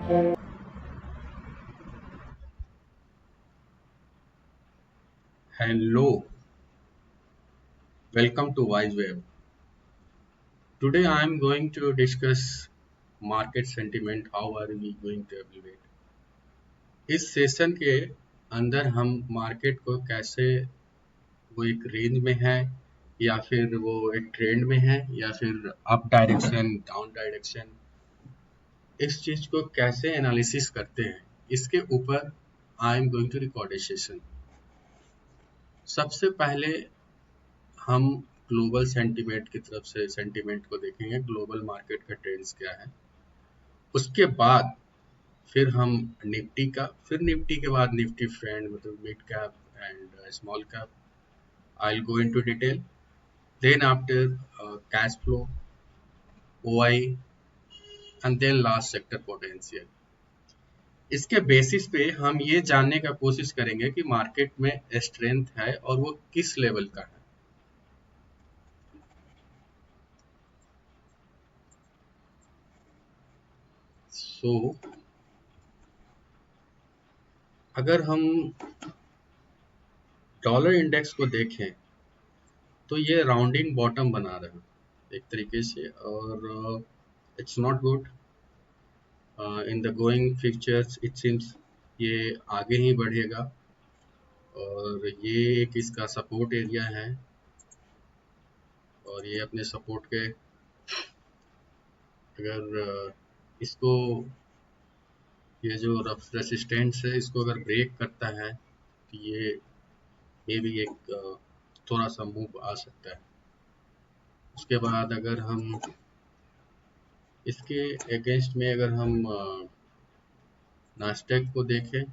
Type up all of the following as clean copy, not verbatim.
Hello, welcome to Wise Web. Today I am going to discuss market sentiment. How are we going to evaluate? इस session के अंदर हम market को कैसे वो एक रेंज में है या फिर वो एक ट्रेंड में है या फिर अप डायरेक्शन डाउन डायरेक्शन इस चीज को कैसे एनालिसिस करते हैं इसके ऊपर I am going to record a session. सबसे पहले हम ग्लोबल सेंटीमेंट की तरफ से सेंटीमेंट को देखेंगे, ग्लोबल मार्केट का ट्रेंड्स क्या है। उसके बाद फिर हम निफ्टी का, फिर निफ्टी के बाद निफ्टी फ्रेंड मतलब mid cap and small cap. I will go into detail. Then after cash flow, OI and then last sector potential. इसके बेसिस पे हम ये जानने का कोशिश करेंगे कि मार्केट में स्ट्रेंथ है और वो किस लेवल का है। सो अगर हम डॉलर इंडेक्स को देखें तो ये राउंडिंग बॉटम बना रहा है एक तरीके से, और it's not good. In the going futures it seems ये आगे ही बढ़ेगा और ये एक इसका सपोर्ट एरिया है और ये अपने सपोर्ट के अगर इसको ये जो रेसिस्टेंस है इसको अगर ब्रेक करता है तो ये मे भी एक थोड़ा सा मूव आ सकता है। उसके बाद अगर हम इसके अगेंस्ट में अगर हम नास्टेक को देखें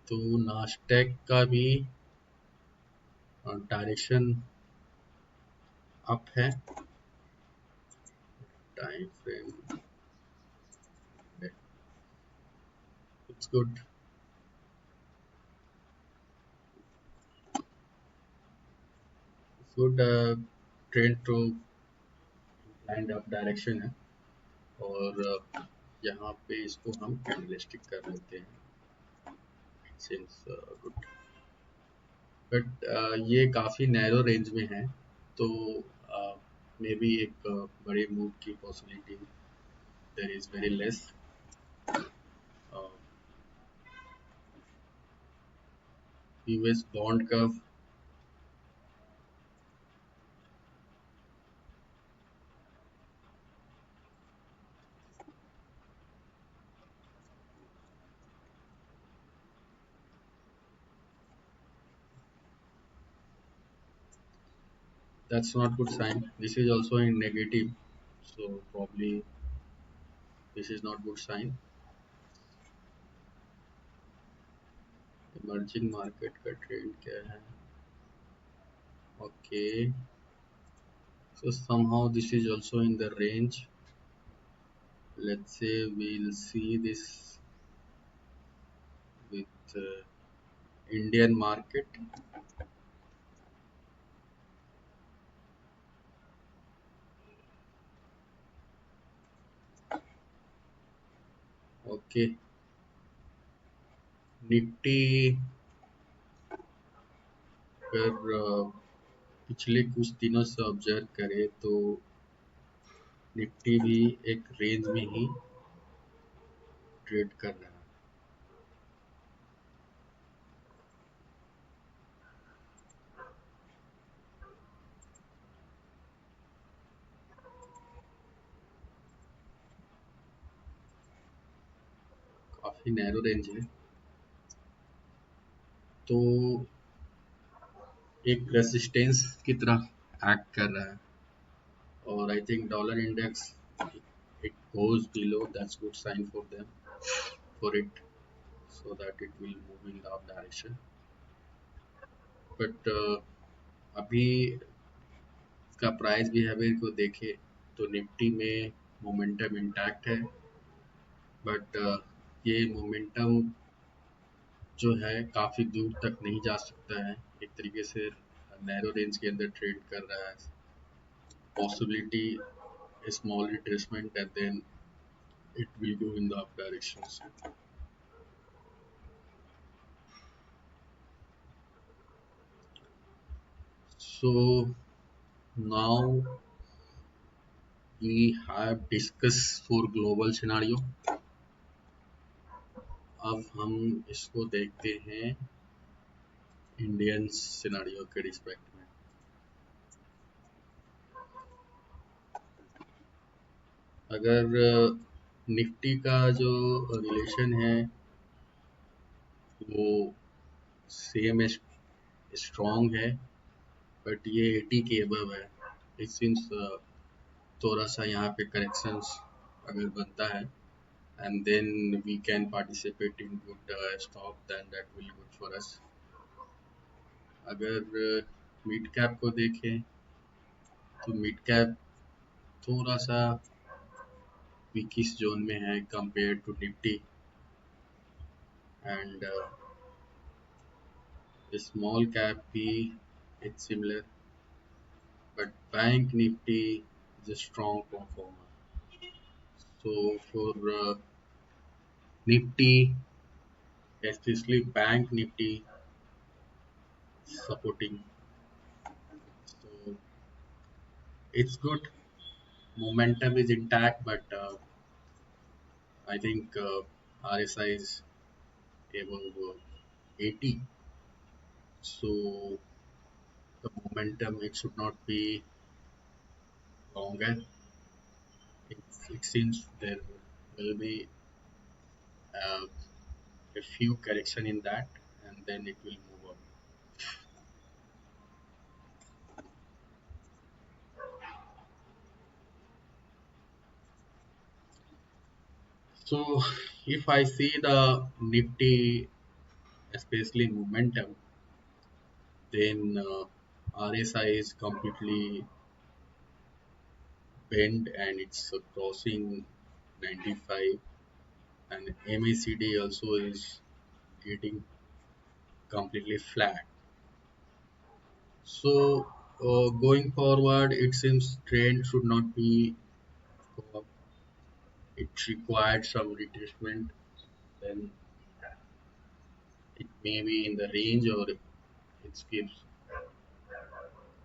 तो नास्टेक का भी डायरेक्शन अप है। Time frame it's good. Good trend to line up direction है और यहाँ पे इसको हम कैंडलस्टिक कर लेते हैं। सिंस गुड, बट ये काफ़ी नैरो रेंज में है तो मे बी एक बड़े मूव की possibility there is very less. US bond का that's not good sign. This is also in negative, so probably this is not good sign. Emerging market का ट्रेंड क्या है? Okay, so somehow this is also in the range. Let's say we'll see this with Indian market. Okay, Nifty पर पिछले कुछ दिनों से observe करें तो निफ्टी भी एक रेंज में ही ट्रेड कर रहा है। काफ़ी नैरो रेंज है तो एक रेसिस्टेंस की तरह एक्ट कर रहा है और I think dollar index it goes below, that's good sign for them, for it, so that it will move in the up direction. But अभी इसका प्राइस बिहेवियर को देखें तो निफ्टी में मोमेंटम इंटैक्ट है, बट ये मोमेंटम जो है काफ़ी दूर तक नहीं जा सकता है, एक तरीके से नैरो रेंज के अंदर ट्रेड कर रहा है, possibility a small retracement and then it will go in the up directions. So now we have discussed for global scenario. अब हम इसको देखते हैं इंडियन सिनारियो के रिस्पेक्ट में। अगर निफ्टी का जो रिलेशन है वो सेम स्ट्रॉन्ग है, बट ये 80 के अबव है। इट सीम्स थोड़ा सा यहाँ पे करेक्शंस अगर बनता है and then we can participate in good stock, then that will good for us. अगर मिड कैप को देखें तो मिड कैप थोड़ा सा वीकिश जोन में है compare to Nifty, and small cap भी it's similar, but bank Nifty is a strong performer. So for Nifty, especially Bank Nifty supporting, so it's good. Momentum is intact, but I think RSI is above 80, so the momentum it should not be longer. It seems there will be uh, a few correction in that, and then it will move on. So if I see the Nifty, especially momentum, then RSI is completely bent and it's crossing 95, and MACD also is getting completely flat. So going forward, it seems trend should not be go up. It required some retracement, then it may be in the range or it gives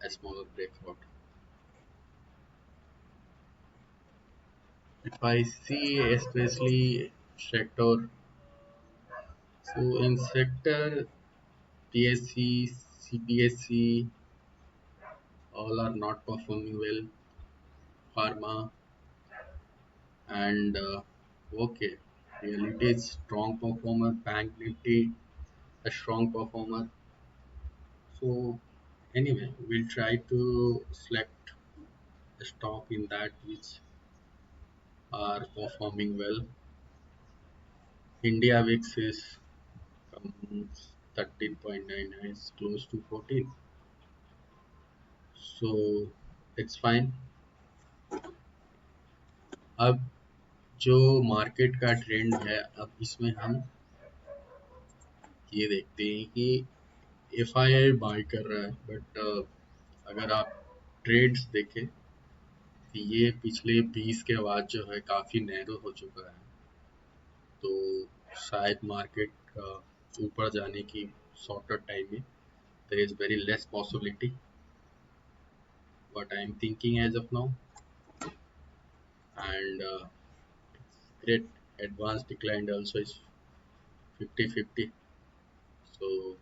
a smaller breakout. If I see especially sector, so in sector PSC, CPSC all are not performing well. Pharma and okay, reality is strong performer. Bank Nifty a strong performer. So anyway, we'll try to select a stock in that which are performing well. India VIX is comes 13.99, is close to 14. So it's fine. अब जो market का trend है, अब इसमें हम ये देखते हैं कि एफआईआई बाय कर रहा है, बट अगर आप ट्रेड्स देखें तो ये पिछले 20 के बाद जो है काफ़ी नैरो हो चुका है, तो शायद मार्केट ऊपर जाने की शॉर्टर टाइम में there is very less possibility, what I am thinking as of now, and great advanced decline also is 50-50, so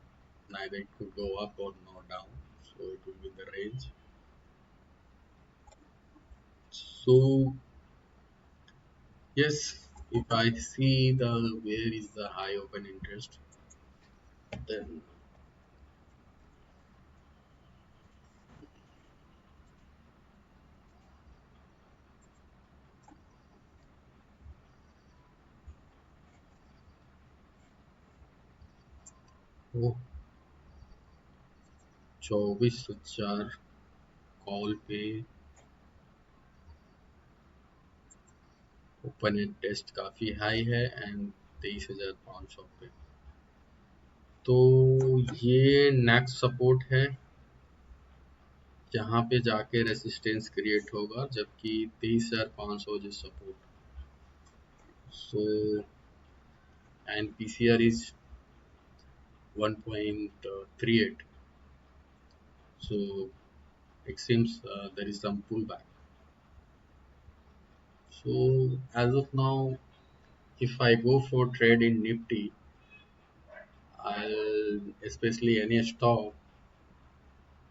neither it could go up or no down, so it will be in the range. So yes, if I see the where is the high open interest, then वो 24,000 call पे open interest काफ़ी high है, and 23,500 पे तो ये next support है जहाँ पे जाके रेसिस्टेंस क्रिएट होगा, जबकि 23,500 जो support. So and PCR is 1.38, so it seems there is some pullback. So as of now, if I go for trade in Nifty, I'll, especially any stock,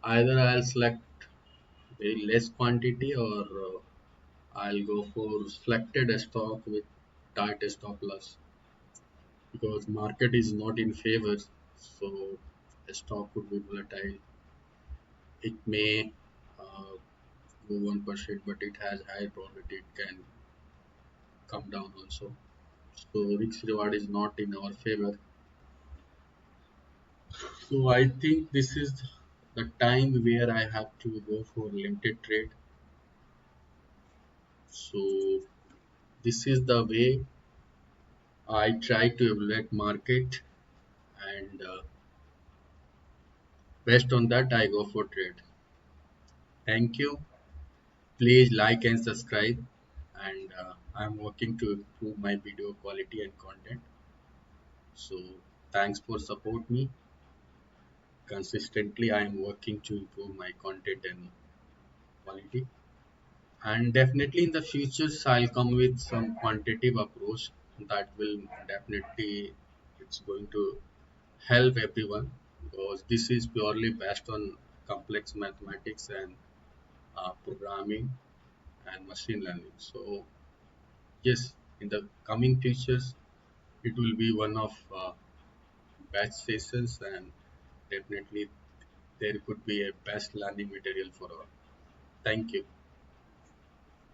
either I'll select very less quantity, or I'll go for selected stock with tight stop loss, because market is not in favor. So a stock could be volatile. It may go 1%, but it has high probability it can come down also. So risk reward is not in our favor. So I think this is the time where I have to go for limited trade. So this is the way I try to evaluate market, and based on that I go for trade. Thank you. Please like and subscribe, and I'm working to improve my video quality and content. So thanks for support me. Consistently I am working to improve my content and quality. And definitely in the futures I'll come with some quantitative approach that will definitely, it's going to help everyone, because this is purely based on complex mathematics and programming and machine learning. So yes, in the coming futures it will be one of batch sessions, and definitely there could be a best learning material for all. Thank you.